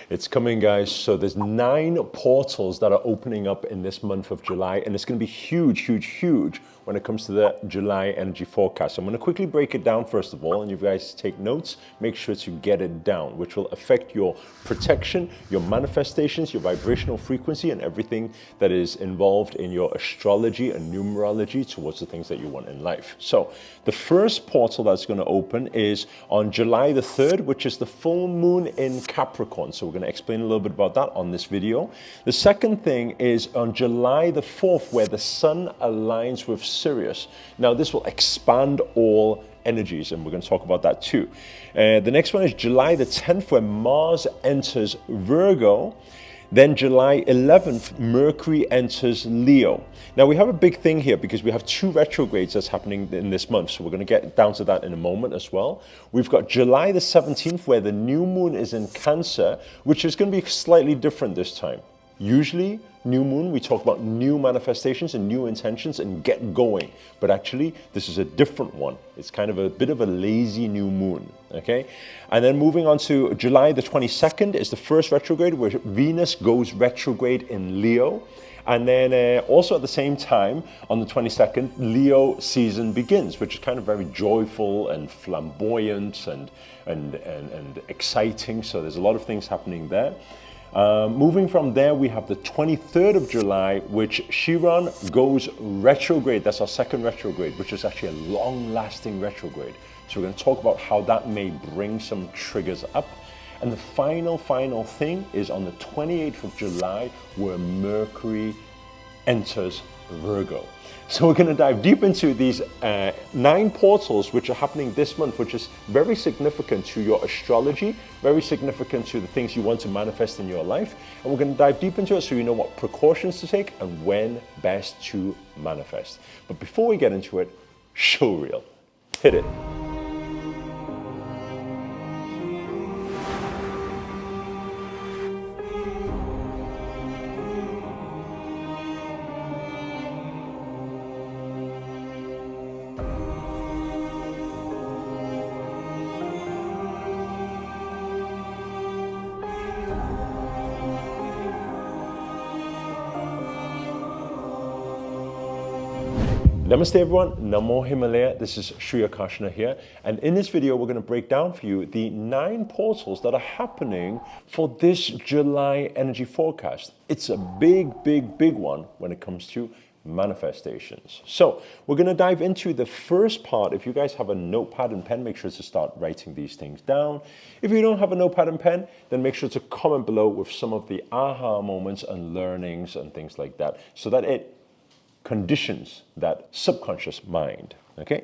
It's coming, guys. So there's 9 portals that are opening up in this month of July, and it's going to be huge, huge, huge when it comes to the July energy forecast. I'm going to quickly break it down first of all, and you guys take notes. Make sure to get it down, which will affect your protection, your manifestations, your vibrational frequency, and everything that is involved in your astrology and numerology towards the things that you want in life. So the first portal that's going to open is on July the 3rd, which is the full moon in Capricorn. So we're going to explain a little bit about that on this video. The second thing is on July the 4th, where the sun aligns with Sirius. Now this will expand all energies, and we're going to talk about that too. The next one is July the 10th, where Mars enters Virgo. Then July 11th, Mercury enters Leo. Now we have a big thing here because we have 2 retrogrades that's happening in this month. So we're going to get down to that in a moment as well. We've got July the 17th, where the new moon is in Cancer, which is going to be slightly different this time. Usually, new moon, we talk about new manifestations and new intentions and get going. But actually, this is a different one. It's kind of a bit of a lazy new moon, okay? And then moving on to July the 22nd is the first retrograde, where Venus goes retrograde in Leo. And then also at the same time, on the 22nd, Leo season begins, which is kind of very joyful and flamboyant and exciting. So there's a lot of things happening there. Moving from there, we have the 23rd of July, which Chiron goes retrograde. That's our second retrograde, which is actually a long-lasting retrograde. So we're going to talk about how that may bring some triggers up. And the final thing is on the 28th of July, where Mercury enters Virgo. So we're going to dive deep into these 9 portals which are happening this month, which is very significant to your astrology, very significant to the things you want to manifest in your life. And we're going to dive deep into it so you know what precautions to take and when best to manifest. But before we get into it, show reel. Hit it. Namaste everyone, Namo Himalaya, this is Sri Akarshana here, and in this video we're going to break down for you the 9 portals that are happening for this July energy forecast. It's a big one when it comes to manifestations. So we're going to dive into the first part. If you guys have a notepad and pen, make sure to start writing these things down. If you don't have a notepad and pen, then make sure to comment below with some of the aha moments and learnings and things like that, so that it conditions that subconscious mind, okay?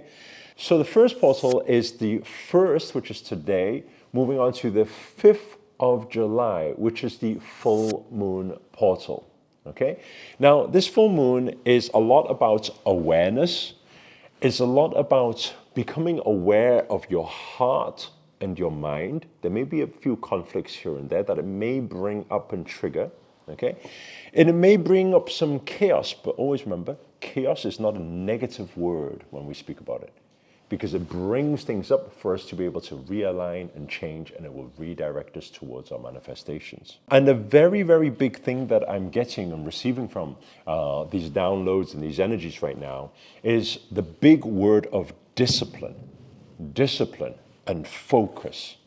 So the first portal is the 1st, which is today, moving on to the 5th of July, which is the full moon portal, okay? Now, this full moon is a lot about awareness. It's a lot about becoming aware of your heart and your mind. There may be a few conflicts here and there that it may bring up and trigger, okay? And it may bring up some chaos, but always remember, chaos is not a negative word when we speak about it, because it brings things up for us to be able to realign and change, and it will redirect us towards our manifestations. And the very big thing that I'm getting and receiving from these downloads and these energies right now is the big word of discipline. Discipline and focus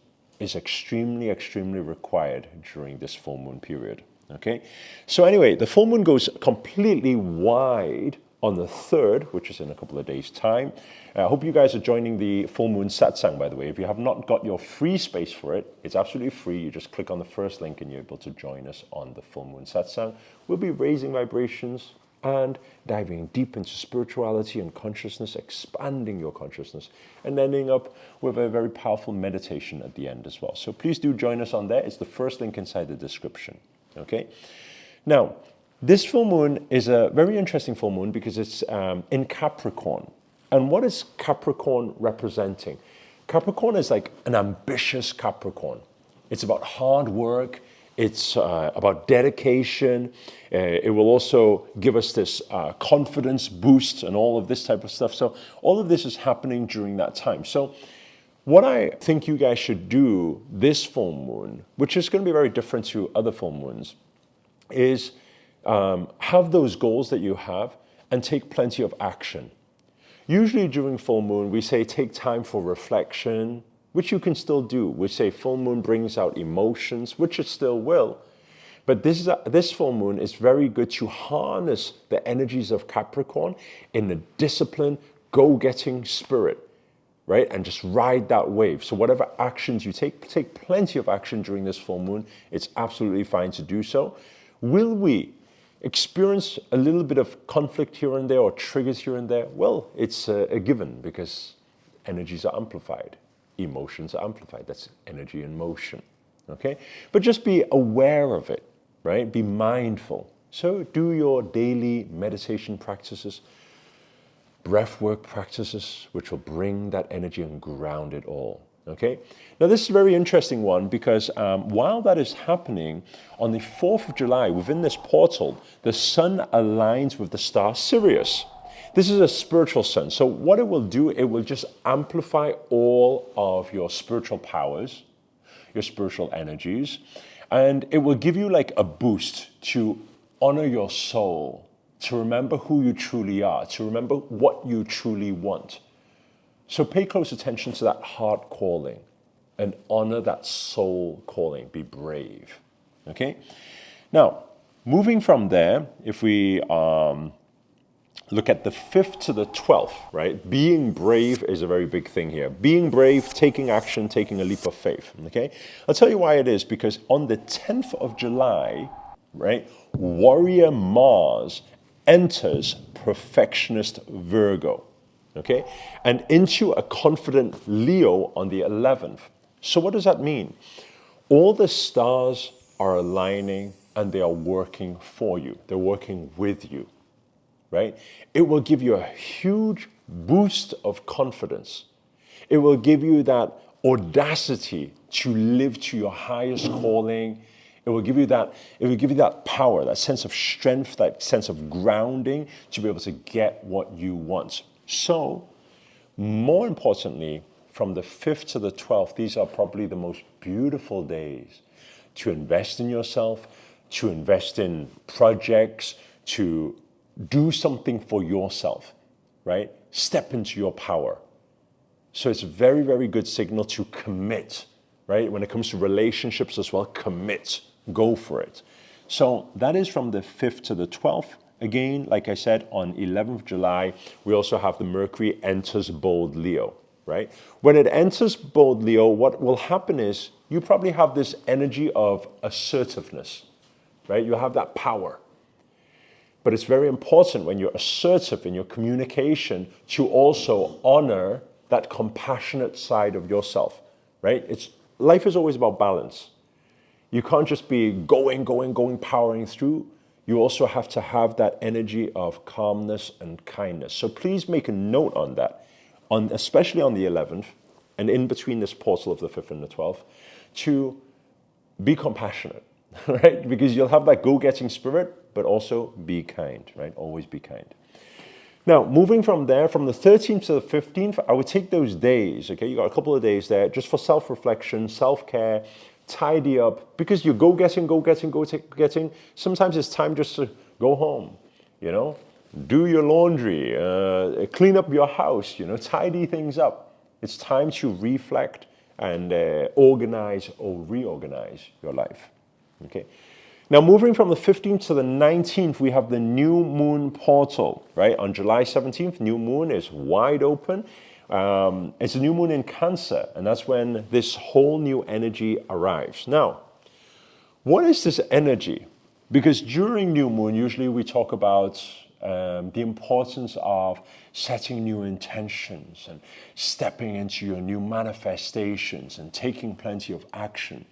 is extremely required during this full moon period. Okay, so anyway, the full moon goes completely wide on the 3rd, which is in a couple of days' time. I hope you guys are joining the full moon satsang, by the way. If you have not got your free space for it, it's absolutely free. You just click on the first link and you're able to join us on the full moon satsang. We'll be raising vibrations and diving deep into spirituality and consciousness, expanding your consciousness, and ending up with a very powerful meditation at the end as well. So please do join us on there. It's the first link inside the description. Okay, now this full moon is a very interesting full moon because it's in Capricorn. And what is Capricorn representing? Capricorn is like an ambitious Capricorn. It's about hard work. It's about dedication. It will also give us this confidence boost and all of this type of stuff. So all of this is happening during that time. So What I think you guys should do this full moon, which is going to be very different to other full moons, is have those goals that you have and take plenty of action. Usually during full moon, we say take time for reflection, which you can still do. We say full moon brings out emotions, which it still will. But this full moon is very good to harness the energies of Capricorn in a disciplined, go-getting spirit, right? And just ride that wave. So whatever actions you take plenty of action during this full moon. It's absolutely fine to do so. Will we experience a little bit of conflict here and there or triggers here and there? Well, it's a given because energies are amplified. Emotions are amplified. That's energy in motion, okay? But just be aware of it, right? Be mindful. So do your daily meditation practices, breath work practices, which will bring that energy and ground it all. Okay. Now this is a very interesting one because while that is happening on the 4th of July, within this portal, the sun aligns with the star Sirius. This is a spiritual sun. So what it will do, it will just amplify all of your spiritual powers, your spiritual energies, and it will give you like a boost to honor your soul, to remember who you truly are, to remember what you truly want. So pay close attention to that heart calling and honor that soul calling. Be brave, okay? Now, moving from there, if we look at the 5th to the 12th, right? Being brave is a very big thing here. Being brave, taking action, taking a leap of faith, okay? I'll tell you why it is, because on the 10th of July, right, warrior Mars enters perfectionist Virgo, okay, and into a confident Leo on the 11th. So what does that mean? All the stars are aligning and they are working for you. They're working with you, right? It will give you a huge boost of confidence. It will give you that audacity to live to your highest calling. It will give you that power, that sense of strength, that sense of grounding to be able to get what you want. So, more importantly, from the 5th to the 12th, these are probably the most beautiful days to invest in yourself, to invest in projects, to do something for yourself, right? Step into your power. So it's a very, very good signal to commit, right? When it comes to relationships as well, commit, go for it. So that is from the 5th to the 12th. Again, like I said, on 11th July, we also have the Mercury enters bold Leo, right? When it enters bold Leo, what will happen is you probably have this energy of assertiveness, right? You have that power. But it's very important when you're assertive in your communication to also honor that compassionate side of yourself, right? Life is always about balance. You can't just be going, powering through. You also have to have that energy of calmness and kindness. So please make a note on that, especially on the 11th and in between this portal of the 5th and the 12th, to be compassionate, right? Because you'll have that go-getting spirit, but also be kind, right? Always be kind. Now, moving from there, from the 13th to the 15th, I would take those days, okay? You got a couple of days there just for self-reflection, self-care, tidy up, because you're go-getting. Sometimes it's time just to go home, you know? Do your laundry, clean up your house, you know, tidy things up. It's time to reflect and organize or reorganize your life, okay? Now, moving from the 15th to the 19th, we have the new moon portal, right? On July 17th, new moon is wide open. It's a new moon in Cancer, and that's when this whole new energy arrives. Now, what is this energy? Because during new moon, usually we talk about the importance of setting new intentions and stepping into your new manifestations and taking plenty of action.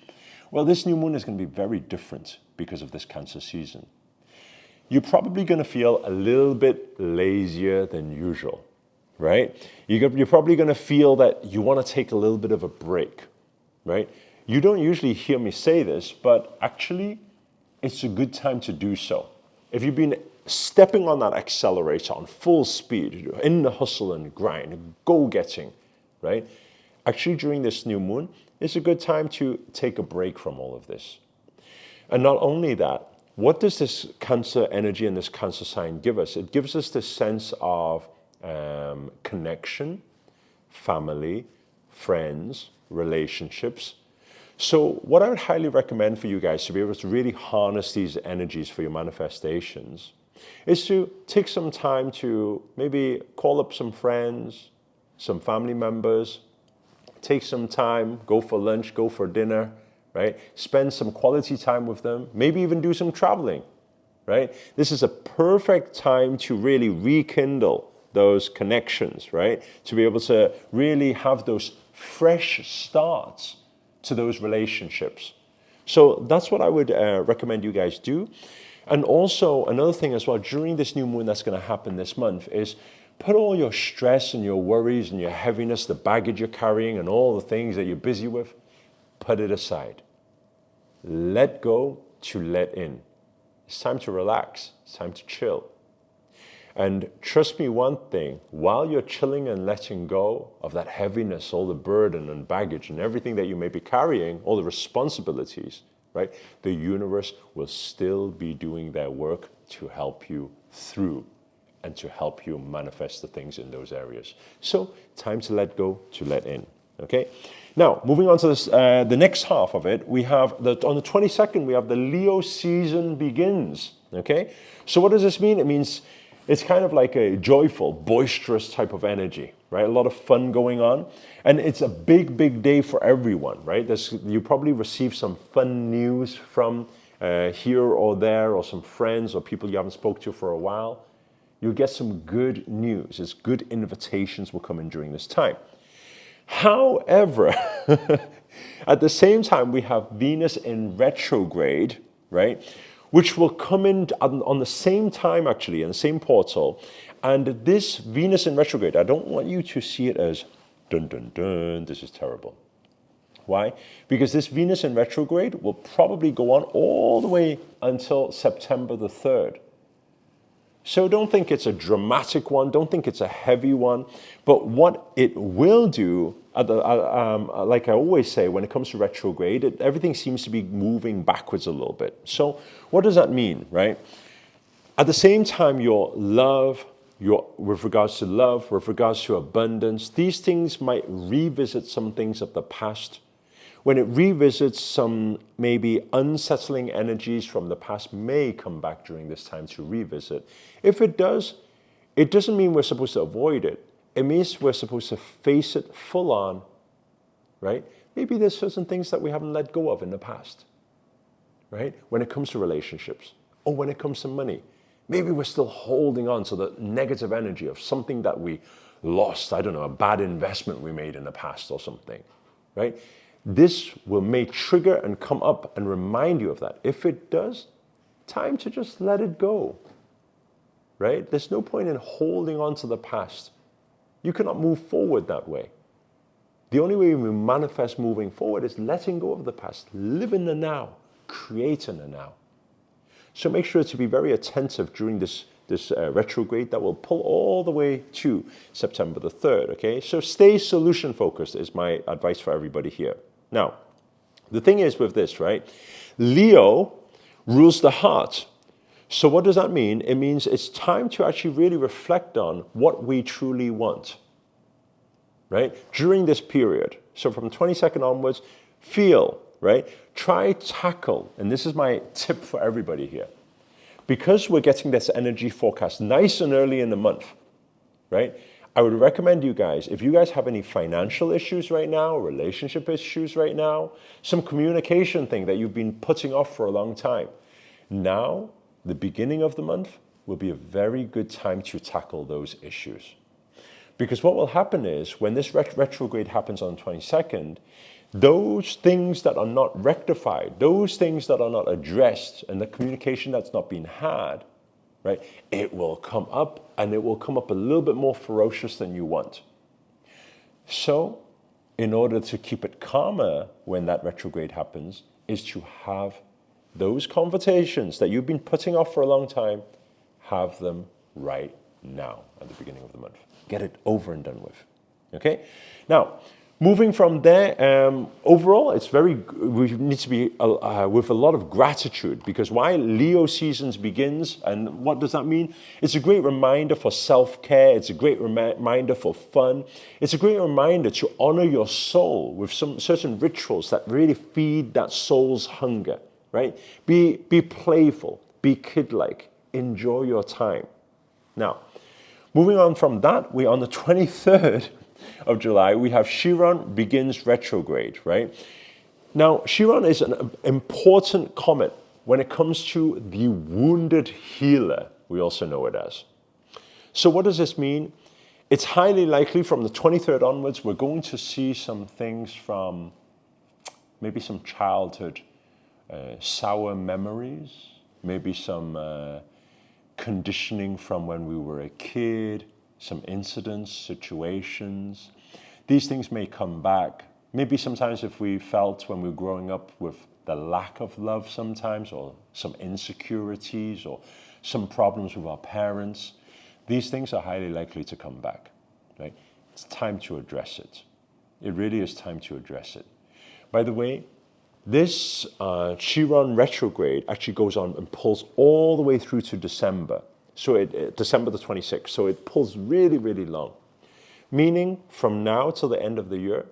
Well, this new moon is going to be very different because of this Cancer season. You're probably going to feel a little bit lazier than usual, right? You're probably going to feel that you want to take a little bit of a break, right? You don't usually hear me say this, but actually, it's a good time to do so. If you've been stepping on that accelerator on full speed, in the hustle and grind, go-getting, right? actually during this new moon, it's a good time to take a break from all of this. And not only that, what does this Cancer energy and this Cancer sign give us? It gives us this sense of connection, family, friends, relationships. So what I would highly recommend for you guys to be able to really harness these energies for your manifestations is to take some time to maybe call up some friends, some family members, take some time, go for lunch, go for dinner, right? Spend some quality time with them, maybe even do some traveling, right? This is a perfect time to really rekindle those connections, right? To be able to really have those fresh starts to those relationships. So that's what I would recommend you guys do. And also another thing as well, during this new moon that's going to happen this month is put all your stress and your worries and your heaviness, the baggage you're carrying and all the things that you're busy with, put it aside. Let go to let in. It's time to relax. It's time to chill. And trust me one thing, while you're chilling and letting go of that heaviness, all the burden and baggage and everything that you may be carrying, all the responsibilities, right? The universe will still be doing their work to help you through and to help you manifest the things in those areas. So time to let go, to let in, okay? Now, moving on to this, the next half of it, we have, on the 22nd, we have the Leo season begins, okay? So what does this mean? It means it's kind of like a joyful, boisterous type of energy, right? A lot of fun going on. And it's a big, big day for everyone, right? You probably receive some fun news from here or there, or some friends or people you haven't spoke to for a while. You'll get some good news. It's good invitations will come in during this time. However, at the same time, we have Venus in retrograde, right? Which will come in on the same time, actually, in the same portal. And this Venus in retrograde, I don't want you to see it as, dun, dun, dun, this is terrible. Why? Because this Venus in retrograde will probably go on all the way until September the 3rd. So don't think it's a dramatic one. Don't think it's a heavy one. But what it will do, like I always say, when it comes to retrograde, everything seems to be moving backwards a little bit. So what does that mean, right? At the same time, with regards to love, with regards to abundance, these things might revisit some things of the past. When it revisits some maybe unsettling energies from the past may come back during this time to revisit. If it does, it doesn't mean we're supposed to avoid it. It means we're supposed to face it full on, right? Maybe there's certain things that we haven't let go of in the past, right? When it comes to relationships or when it comes to money, maybe we're still holding on to the negative energy of something that we lost, I don't know, a bad investment we made in the past or something, right? This may trigger and come up and remind you of that. If it does, time to just let it go, right? There's no point in holding on to the past. You cannot move forward that way. The only way we manifest moving forward is letting go of the past, live in the now, create in the now. So make sure to be very attentive during this retrograde that will pull all the way to September the 3rd, okay? So stay solution focused is my advice for everybody here. Now, the thing is with this, right? Leo rules the heart. So what does that mean? It means it's time to actually really reflect on what we truly want, right? During this period. So from 22nd onwards, feel, right? Try, tackle, and this is my tip for everybody here. Because we're getting this energy forecast nice and early in the month, right? I would recommend you guys, if you guys have any financial issues right now, relationship issues right now, some communication thing that you've been putting off for a long time, now, the beginning of the month will be a very good time to tackle those issues. Because what will happen is, when this retrograde happens on the 22nd, those things that are not rectified, those things that are not addressed, and the communication that's not been had, right, it will come up, and it will come up a little bit more ferocious than you want. So, in order to keep it calmer when that retrograde happens, is to have those conversations that you've been putting off for a long time, have them right now at the beginning of the month. Get it over and done with, okay? Now, Moving from there, overall, we need to be with a lot of gratitude, because while Leo seasons begins, and what does that mean? It's a great reminder for self-care. It's a great reminder for fun. It's a great reminder to honor your soul with some certain rituals that really feed that soul's hunger, right? Be playful, be kid-like, enjoy your time. Now, moving on from that, we're on the 23rd of July, we have Chiron begins retrograde, right? Now, Chiron is an important comet when it comes to the wounded healer, we also know it as. So what does this mean? It's highly likely from the 23rd onwards, we're going to see some things from maybe some childhood sour memories, maybe some conditioning from when we were a kid, some incidents, situations. These things may come back. Maybe sometimes if we felt when we were growing up with the lack of love sometimes, or some insecurities, or some problems with our parents, these things are highly likely to come back, right? It's time to address it. It really is time to address it. By the way, this Chiron retrograde actually goes on and pulls all the way through to December. So December the 26th. So it pulls really, really long. Meaning from now till the end of the year,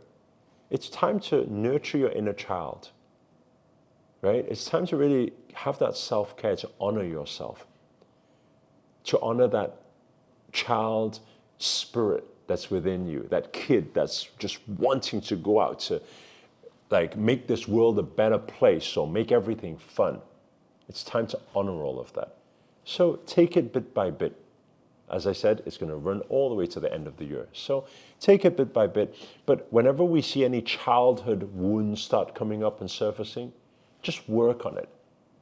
it's time to nurture your inner child, right? It's time to really have that self-care, to honor yourself, to honor that child spirit that's within you, that kid that's just wanting to go out to like make this world a better place or make everything fun. It's time to honor all of that. So take it bit by bit. As I said, it's going to run all the way to the end of the year. So take it bit by bit. But whenever we see any childhood wounds start coming up and surfacing, just work on it.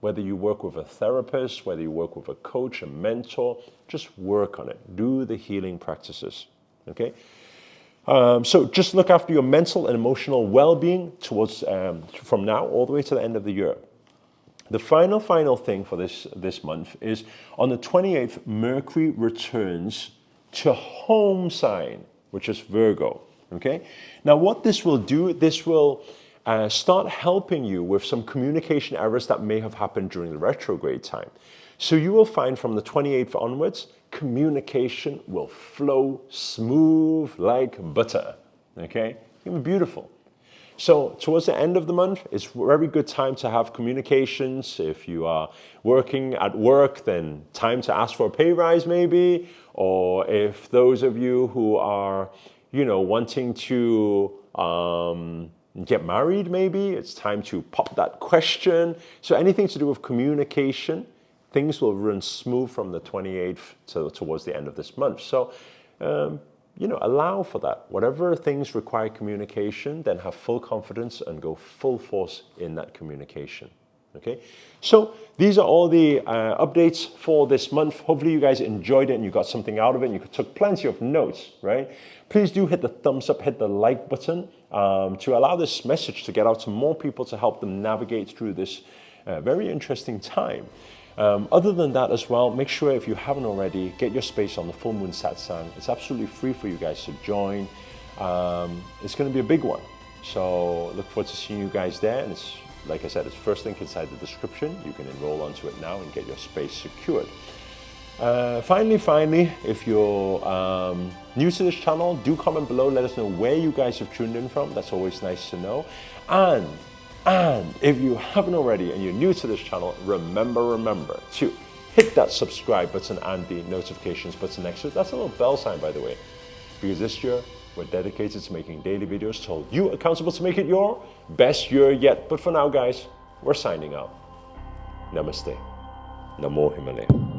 Whether you work with a therapist, whether you work with a coach, a mentor, just work on it. Do the healing practices, okay? So just look after your mental and emotional well-being towards from now all the way to the end of the year. The final thing for this month is on the 28th, Mercury returns to home sign, which is Virgo, okay? Now what this will do, this will start helping you with some communication errors that may have happened during the retrograde time. So you will find from the 28th onwards, communication will flow smooth like butter, okay? It'll be beautiful. So towards the end of the month, it's a very good time to have communications. If you are working at work, then time to ask for a pay rise maybe. Or if those of you who are, wanting to get married maybe, it's time to pop that question. So anything to do with communication, things will run smooth from the 28th towards the end of this month. So, allow for that. Whatever things require communication, then have full confidence and go full force in that communication. Okay? So these are all the updates for this month. Hopefully you guys enjoyed it and you got something out of it and you took plenty of notes, right? Please do hit the thumbs up, hit the like button to allow this message to get out to more people to help them navigate through this very interesting time. Other than that as well, make sure if you haven't already, get your space on the Full Moon Satsang. It's absolutely free for you guys to join. It's going to be a big one. So look forward to seeing you guys there. And it's, like I said, it's first link inside the description. You can enroll onto it now and get your space secured. Finally, if you're new to this channel, do comment below. Let us know where you guys have tuned in from. That's always nice to know. And if you haven't already and you're new to this channel, remember to hit that subscribe button and the notifications button next to it. That's a little bell sign, by the way, because this year we're dedicated to making daily videos to hold you accountable to make it your best year yet. But for now, guys, we're signing out. Namaste. Namo Himalaya.